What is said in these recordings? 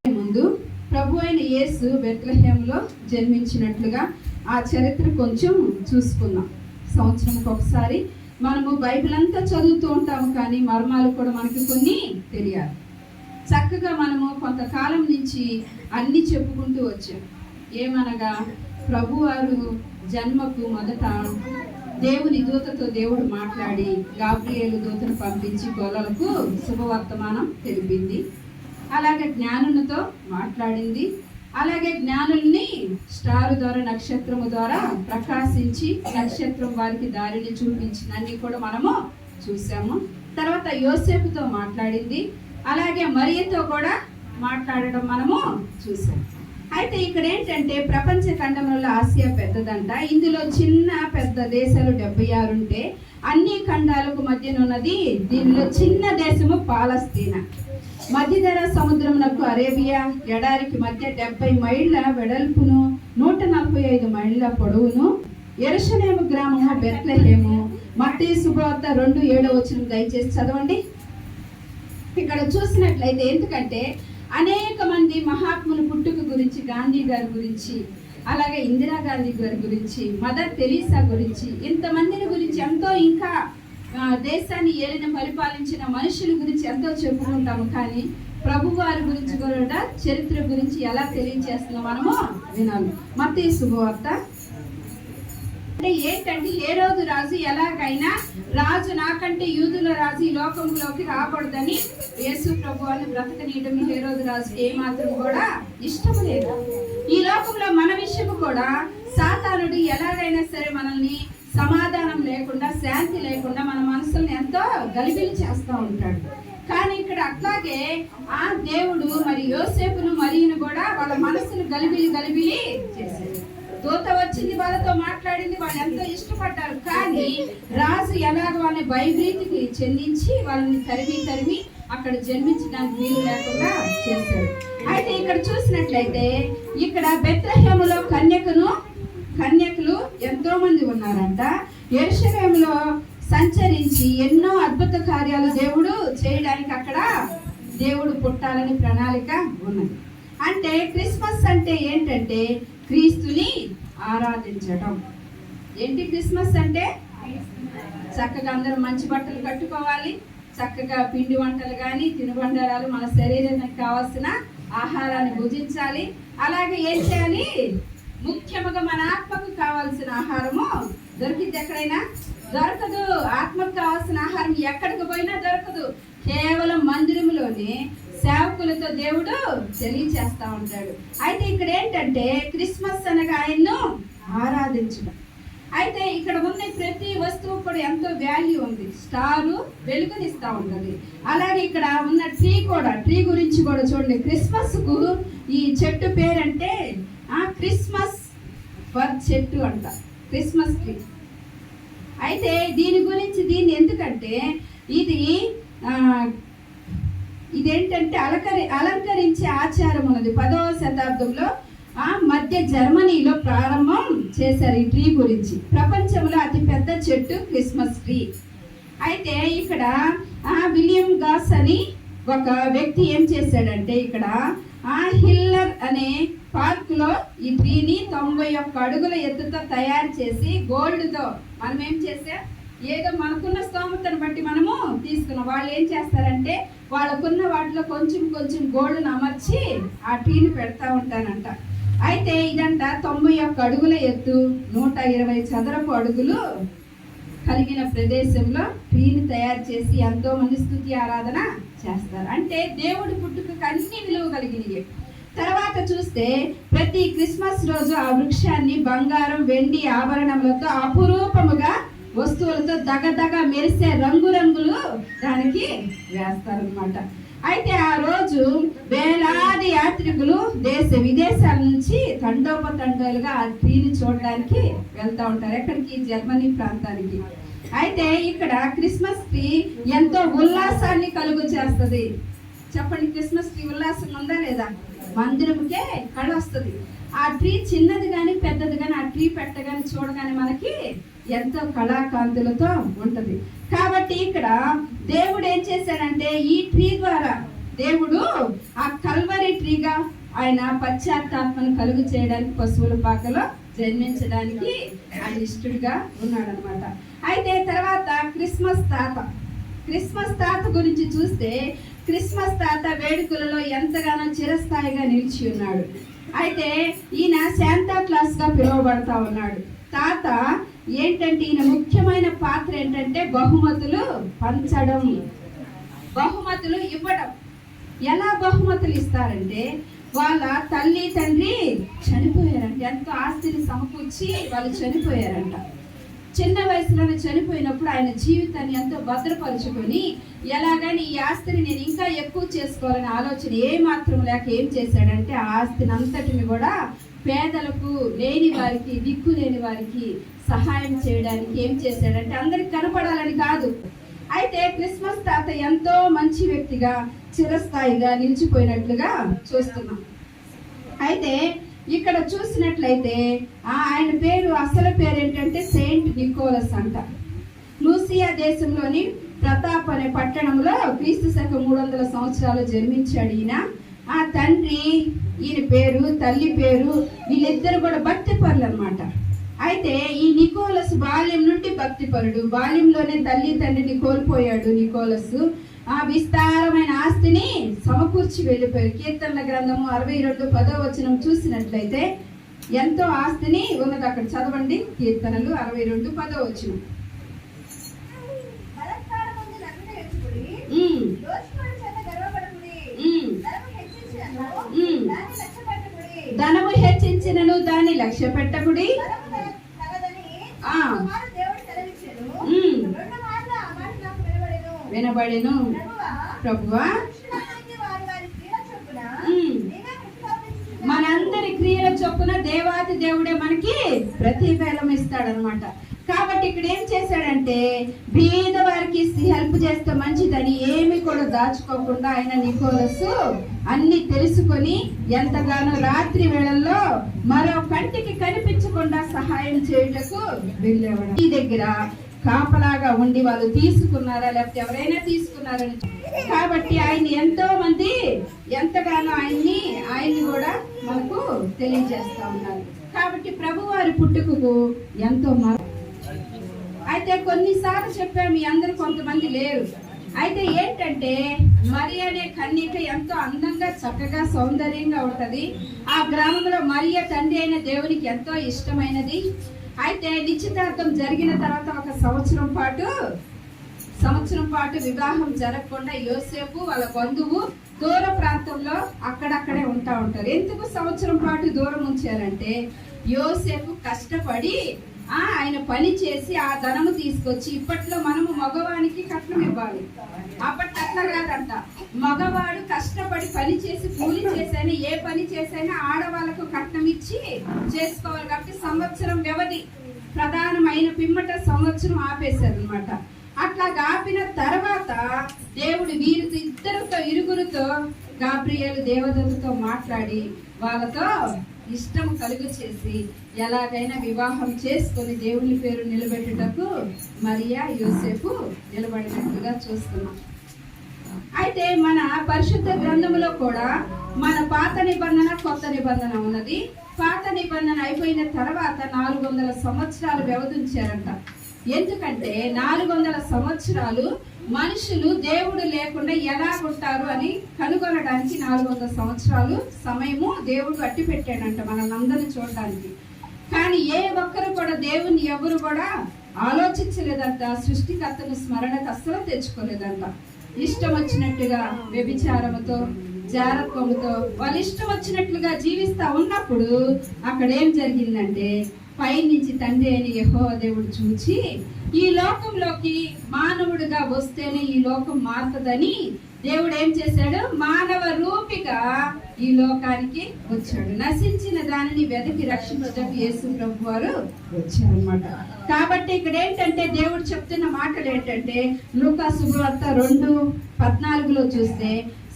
ముందు ప్రభు అయిన యేసు బెత్లెహేములో జన్మించినట్లుగా ఆ చరిత్ర కొంచెం చూసుకుందాం. సంవత్సరంకి ఒకసారి మనము బైబిల్ అంతా చదువుతూ ఉంటాము, కానీ మర్మాలు కూడా మనకి కొన్ని తెలియాలి. చక్కగా మనము కొంతకాలం నుంచి అన్ని చెప్పుకుంటూ వచ్చాం. ఏమనగా ప్రభువారు జన్మకు మొదట దేవుని దూతతో దేవుడు మాట్లాడి గాబ్రియేలు దూతను పంపించి గొల్లలకు శుభవర్తమానం తెలిపింది. అలాగే జ్ఞానులతో మాట్లాడింది. అలాగే జ్ఞానుల్ని స్టార్ ద్వారా, నక్షత్రము ద్వారా ప్రకాశించి నక్షత్రం వారికి దారిని చూపించిందని కూడా మనము చూసాము. తర్వాత యోసేపుతో మాట్లాడింది. అలాగే మరియతో కూడా మాట్లాడడం మనము చూసాం. అయితే ఇక్కడ ఏంటంటే ప్రపంచ ఖండంలో ఆసియా పెద్దదంట. ఇందులో చిన్న పెద్ద దేశాలు 76 ఉంటే అన్ని ఖండాలకు మధ్యనున్నది దీనిలో చిన్న దేశము పాలస్తీనా. మధ్యధరా సముద్రమునకు అరేబియా ఎడారికి మధ్య 70 మైళ్ళ వెడల్పును 145 మైళ్ళ పొడవును యెరూషలేము గ్రామము బెత్లెహేము. మత్తయి శుభవార్త 2:7 దయచేసి చదవండి. ఇక్కడ చూసినట్లయితే ఎందుకంటే అనేక మంది మహాత్ముల పుట్టుక గురించి, గాంధీ గారి గురించి, అలాగే ఇందిరాగాంధీ గారి గురించి, మదర్ తెరీసా గురించి, ఇంతమందిని గురించి ఎంతో, ఇంకా దేశాన్ని ఏలిన పరిపాలించిన మనుషుల గురించి ఎంతో చెప్పుకుంటాము. కానీ ప్రభు వారి గురించి కూడా చరిత్ర గురించి ఎలా తెలియజేస్తుందో మనము వినాలి. మత్తయి శుభవార్త అంటే ఏంటంటే హేరోదు రాజు ఎలాగైనా రాజు, నాకంటే యూదుల రాజు ఈ లోకంలోకి రాకూడదని యేసు ప్రభువుని బ్రతకనీయడం హేరోదు రాజుకి ఏమాత్రం కూడా ఇష్టం లేదు. ఈ లోకంలో మన విషయం కూడా సాతానుడు ఎలాగైనా సరే మనల్ని సమాధానం లేకుండా, శాంతి లేకుండా మన మనసుల్ని ఎంతో గలిబిలి చేస్తూ ఉంటాడు. కానీ ఇక్కడ అట్లాగే ఆ దేవుడు మరి యోసేపును మరియును కూడా వాళ్ళ మనసును గలిబిలి చేశాడు. దూత వచ్చింది, వాళ్ళతో మాట్లాడింది, వాళ్ళు ఎంతో ఇష్టపడ్డారు. కానీ రాజు ఎలాగ వాళ్ళని భయభీతికి చెందించి వాళ్ళని తరిమి అక్కడ జన్మించడానికి వీలు లేకుండా చేశాడు. అయితే ఇక్కడ చూసినట్లయితే ఇక్కడ బెత్లెహేములో కన్యకులు ఎంతో మంది ఉన్నారంట. యెరూషలేములో సంచరించి ఎన్నో అద్భుత కార్యాలు దేవుడు చేయడానికి అక్కడ దేవుడు పుట్టాలని ప్రణాళిక ఉన్నది. అంటే క్రిస్మస్ అంటే ఏంటంటే క్రీస్తుని ఆరాధించడం. ఏంటి క్రిస్మస్ అంటే? చక్కగా అందరూ మంచి బట్టలు కట్టుకోవాలి, చక్కగా పిండి వంటలు కానీ తినుబండారాలు, మన శరీరానికి కావాల్సిన ఆహారాన్ని భుజించాలి. అలాగే ఏం చేయాలి? ముఖ్యంగా మన ఆత్మకు కావాల్సిన ఆహారము దొరికింది ఎక్కడైనా? దొరకదు. ఆత్మకు కావాల్సిన ఆహారం ఎక్కడికి పోయినా దొరకదు. కేవలం మందిరంలోనే సేవకులతో దేవుడు తెలియచేస్తా ఉంటాడు. అయితే ఇక్కడ ఏంటంటే క్రిస్మస్ అనగా ఆయన్ను ఆరాధించడం. అయితే ఇక్కడ ఉన్న ప్రతి వస్తువు కూడా ఎంతో వాల్యూ ఉంది. స్టారు వెలుగునిస్తూ ఉంటుంది. అలాగే ఇక్కడ ఉన్న ట్రీ గురించి కూడా చూడండి. క్రిస్మస్కు ఈ చెట్టు పేరంటే క్రిస్మస్ ఫర్ చెట్టు అంట, క్రిస్మస్ ట్రీ. అయితే దీన్ని ఎందుకంటే ఇదేంటంటే అలంకరించే ఆచారం ఉన్నది. 10వ శతాబ్దంలో మధ్య జర్మనీలో ప్రారంభం చేశారు ఈ ట్రీ గురించి. ప్రపంచంలో అతి పెద్ద చెట్టు క్రిస్మస్ ట్రీ. అయితే ఇక్కడ విలియం గాస్ అని ఒక వ్యక్తి ఏం చేశాడంటే ఇక్కడ హిల్లర్ అనే పార్కులో ఈ ట్రీని 91 అడుగుల ఎత్తుతో తయారు చేసి గోల్డ్తో మనం ఏం చేసాం, ఏదో మనకున్న స్తోమతను బట్టి మనము తీసుకున్నాం. వాళ్ళు ఏం చేస్తారంటే వాళ్ళకున్న వాటిలో కొంచెం గోల్డ్ను అమర్చి ఆ ట్రీని పెడతా ఉంటారంట. అయితే ఇదంట 91 అడుగుల ఎత్తు, 120 చదరపు అడుగులు కలిగిన ప్రదేశంలో ట్రీని తయారు చేసి ఎంతో మంది స్తుతి ఆరాధన చేస్తారు. అంటే దేవుడి పుట్టుకకు అన్ని విలువ కలిగినవి. తర్వాత చూస్తే ప్రతి క్రిస్మస్ రోజు ఆ వృక్షాన్ని బంగారం, వెండి ఆభరణములతో అపురూపముగా వస్తువులతో దగదగ మెరిసే రంగులు దానికి వేస్తారనమాట. అయితే ఆ రోజు వేలాది యాత్రికులు దేశ విదేశాల నుంచి తండోపతండాలుగా ఆ ట్రీని చూడడానికి వెళ్తూ ఉంటారు. ఎక్కడికి? జర్మనీ ప్రాంతానికి. అయితే ఇక్కడ క్రిస్మస్ ట్రీ ఎంతో ఉల్లాసాన్ని కలుగు చేస్తుంది. చెప్పండి, క్రిస్మస్ ట్రీ ఉల్లాసం ఉందా లేదా? మందిరంకే కళ వస్తుంది. ఆ ట్రీ చిన్నది కానీ పెద్దది కానీ ఆ ట్రీ పెట్టగానే చూడగానే మనకి ఎంతో కళాకాంతులతో ఉంటది. కాబట్టి ఇక్కడ దేవుడు ఏం చేశాడంటే ఈ ట్రీ ద్వారా దేవుడు ఆ కల్వరి ట్రీగా ఆయన పశ్చాత్తాపను కలుగు చేయడానికి పశువుల పాకలో జన్మించడానికి ఆయన ఇష్టడుగా ఉన్నాడనమాట. అయితే తర్వాత క్రిస్మస్ తాత గురించి చూస్తే క్రిస్మస్ తాత వేడుకలలో ఎంతగానో చిరస్థాయిగా నిలిచి ఉన్నాడు. అయితే ఈయన శాంతా క్లాస్ గా పిలువబడతా ఉన్నాడు. తాత ఏంటంటే ఈయన ముఖ్యమైన పాత్ర ఏంటంటే బహుమతులు పంచడం, బహుమతులు ఇవ్వడం. ఎలా బహుమతులు ఇస్తారంటే వాళ్ళ తల్లి తండ్రి చనిపోయారంట, ఎంతో ఆస్తిని సమకూర్చి వాళ్ళు చనిపోయారంట. చిన్న వయసులోనే చనిపోయినప్పుడు ఆయన జీవితాన్ని ఎంతో భద్రపరుచుకొని ఎలాగని ఈ ఆస్తిని నేను ఇంకా ఎక్కువ చేసుకోవాలనే ఆలోచన ఏమాత్రం లేక ఏం చేశాడంటే ఆ ఆస్తిని అంతటిని కూడా పేదలకు, లేని వారికి, దిక్కు లేని వారికి సహాయం చేయడానికి ఏం చేశాడంటే అందరికి కనపడాలని కాదు. అయితే క్రిస్మస్ తాత ఎంతో మంచి వ్యక్తిగా చిరస్థాయిగా నిలిచిపోయినట్లుగా చూస్తున్నాం. అయితే ఇక్కడ చూసినట్లయితే ఆయన పేరు, అసలు పేరు ఏంటంటే సెయింట్ నికోలస్ అంట. లూసియా దేశంలోని ప్రతాప్ అనే పట్టణంలో క్రీస్తు శకం 300 సంవత్సరాలు జన్మించాడు ఈయన. ఆ తండ్రి ఈయన పేరు, తల్లి పేరు, వీళ్ళిద్దరు కూడా భక్తిపరులు అన్నమాట. అయితే ఈ నికోలస్ బాల్యం నుండి భక్తిపరుడు. బాల్యంలోనే తల్లి తండ్రిని కోల్పోయాడు నికోలస్. ఆ విస్తారమైన ఆస్తిని సమకూర్చి వెళ్ళిపోయారు. కీర్తనల గ్రంథము 62:10 చూసినట్లయితే ఎంతో ఆస్తిని ఉన్నది. అక్కడ చదవండి, కీర్తనలు 62:10. ధనము హెచ్చించినను దాన్ని లక్ష్య పెట్టకుడి. వినబడెను. ప్రభువా మనందరి క్రియల చొప్పున దేవాతి దేవుడే మనకి ప్రతిఫలం ఇస్తాడనమాట. కాబట్టి ఇక్కడ ఏం చేశాడంటే బీద వారికి హెల్ప్ చేస్తే మంచిదని ఏమి కూడా దాచుకోకుండా ఆయన నికోలస్ అన్ని తెలుసుకొని ఎంతగానో రాత్రి వేళల్లో మరో కంటికి కనిపించకుండా సహాయం చేయుటకు వెళ్ళేవాడు. ఈ దగ్గర కాపలాగా ఉండి వాళ్ళు తీసుకున్నారా లేకపోతే ఎవరైనా తీసుకున్నారని, కాబట్టి ఆయన ఎంతో మంది ఎంతగానో ఆయన్ని కూడా మనకు తెలియజేస్తా ఉన్నారు. కాబట్టి ప్రభువారి పుట్టుకకు ఎంతో అయితే కొన్నిసార్లు చెప్పాము, మీ అందరూ కొంతమంది లేరు. అయితే ఏంటంటే మరి అనే కన్యక ఎంతో అందంగా, చక్కగా, సౌందర్యంగా ఉంటది. ఆ గ్రామంలో మరియ తండ్రి అయిన దేవునికి ఎంతో ఇష్టమైనది. అయితే నిశ్చితార్థం జరిగిన తర్వాత ఒక సంవత్సరం పాటు వివాహం జరగకుండా యోసేపు వాళ్ళ బంధువు దూర ప్రాంతంలో అక్కడక్కడే ఉంటారు. ఎందుకు సంవత్సరం పాటు దూరం ఉంచారంటే యోసేపు కష్టపడి ఆయన పని చేసి ఆ ధనము తీసుకొచ్చి, ఇప్పట్లో మనము మగవానికి కట్నం ఇవ్వాలి, అప్పట్లో అట్లా కాదంట. మగవాడు కష్టపడి పని చేసి కూలి చేసైనా ఏ పని చేసైనా ఆడవాళ్ళకు కట్నం ఇచ్చి చేసుకోవాలి. కాబట్టి సంవత్సరం వ్యవధి ప్రధానమైన పిమ్మట సంవత్సరం ఆపేశారు అనమాట. అట్లా ఆపిన తర్వాత దేవుడు ఇరుగురితో గాబ్రియేలు దేవదూతతో మాట్లాడి వాళ్ళతో ఇష్టం కలుగు చేసి ఎలాగైనా వివాహం చేసుకొని దేవుని పేరు నిలబెట్టుటకు మరియా యోసేపు నిలబడినట్లుగా చూస్తున్నాం. అయితే మన పరిశుద్ధ గ్రంథంలో కూడా మన పాత నిబంధన, కొత్త నిబంధన ఉన్నది. పాత నిబంధన అయిపోయిన తర్వాత 400 సంవత్సరాలు వ్యవధించారంట. ఎందుకంటే 400 సంవత్సరాలు మనుషులు దేవుడు లేకుండా ఎలా ఉంటారు అని కనుగొనడానికి 400 సంవత్సరాలు సమయము దేవుడు అట్టి పెట్టాడంట మనల్ని చూడడానికి. కానీ ఏ ఒక్కరు కూడా దేవుని ఎవరు కూడా ఆలోచించలేదంట. సృష్టికర్తను స్మరణకు అస్సలు తెచ్చుకోలేదంట. ఇష్టం వచ్చినట్టుగా వ్యభిచారముతో, జారత్వముతో వాళ్ళు ఇష్టం వచ్చినట్లుగా జీవిస్తా ఉన్నప్పుడు అక్కడ ఏం జరిగిందంటే పైనుంచి తండ్రి అయిన యెహోవా దేవుడు చూచి ఈ లోకంలోకి మానవుడిగా వస్తేనే ఈ లోకం మారుతుందని దేవుడు ఏం చేశాడు, మానవ రూపిగా ఈ లోకానికి వచ్చాడు. నశించిన దానిని వెతికి రక్షించడానికి యేసు ప్రభు వారు వచ్చారన్నమాట. కాబట్టి ఇక్కడ ఏంటంటే దేవుడు చెప్తున్న మాటలు ఏంటంటే లూకా శుభవార్త 2:14 చూస్తే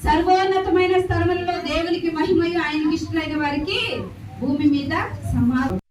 సర్వోన్నతమైన స్థలములలో దేవునికి మహిమయు ఆయనకి ఇష్టమైన వారికి భూమి మీద సమాధానం.